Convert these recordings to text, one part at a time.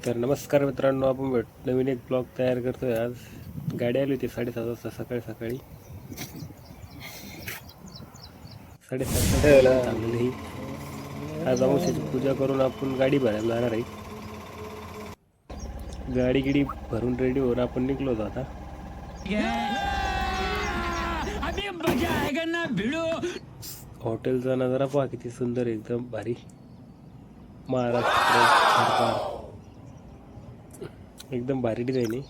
तर नमस्कार मित्रांनो, आपण नवीन एक ब्लॉग तयार करतोय. आज गाडी आली होती 7:30 वाजता सकाळी 7:30 थांबलेली. आज अमावस्येची पूजा करून आपण गाडी भरायला जाणार आहे. गाडी भरून रेडी होऊन आपण निघलो होतो. आता हॉटेलचा नजारा पहा, किती सुंदर, एकदम भारी. महाराष्ट्र एकदम भारी डिझाईन आहे.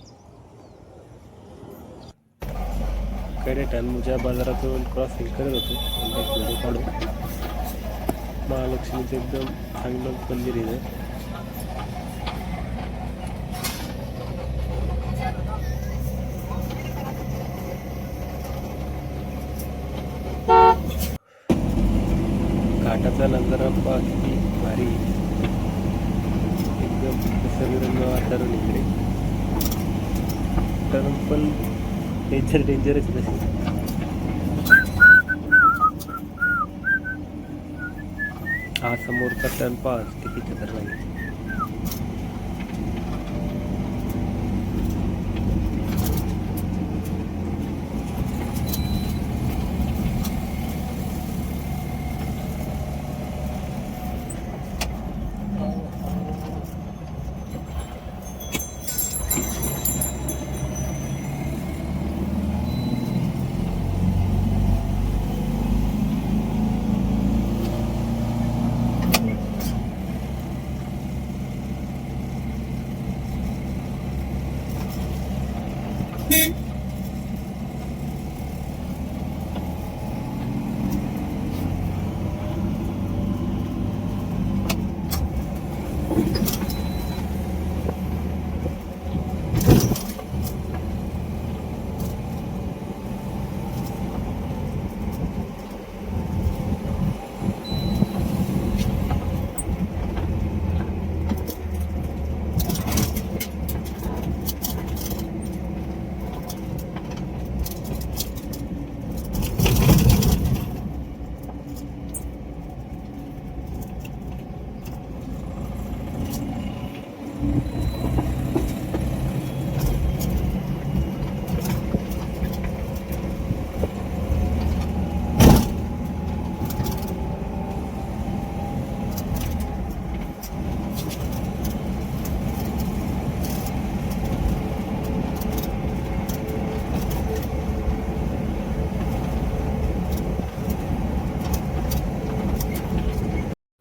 कडे टानमुच्या बाजारातून क्रॉसिंग करत होतो. व्हिडिओ काढू. महालक्ष्मीचं एकदम चांगलं मंदिर आहे. घाटाचा नजारा पहा, किती भारी, एकदम निसर्गरम्य वातावरण इकडे. पण डेंजरच तसे. हा समोरचा टर्न पहा, किती खतरनाक आहे.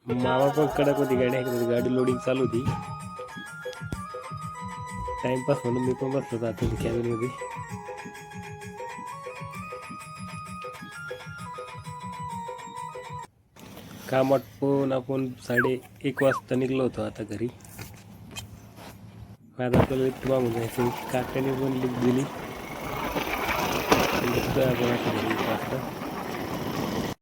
मामा पण कडक होती गाडी लोडिंग चालू होती. टाइमपास म्हणून मी पण बसलो होतो आता कॅबिनमध्ये. काम आटपून आपण 1:30 वाजता निघलो होतो आता घरी. माझा आपल्याला लिफ्ट मागून जायचं. काकाने पण लिफ्ट दिली. आपण आता घरी 1 वाजता.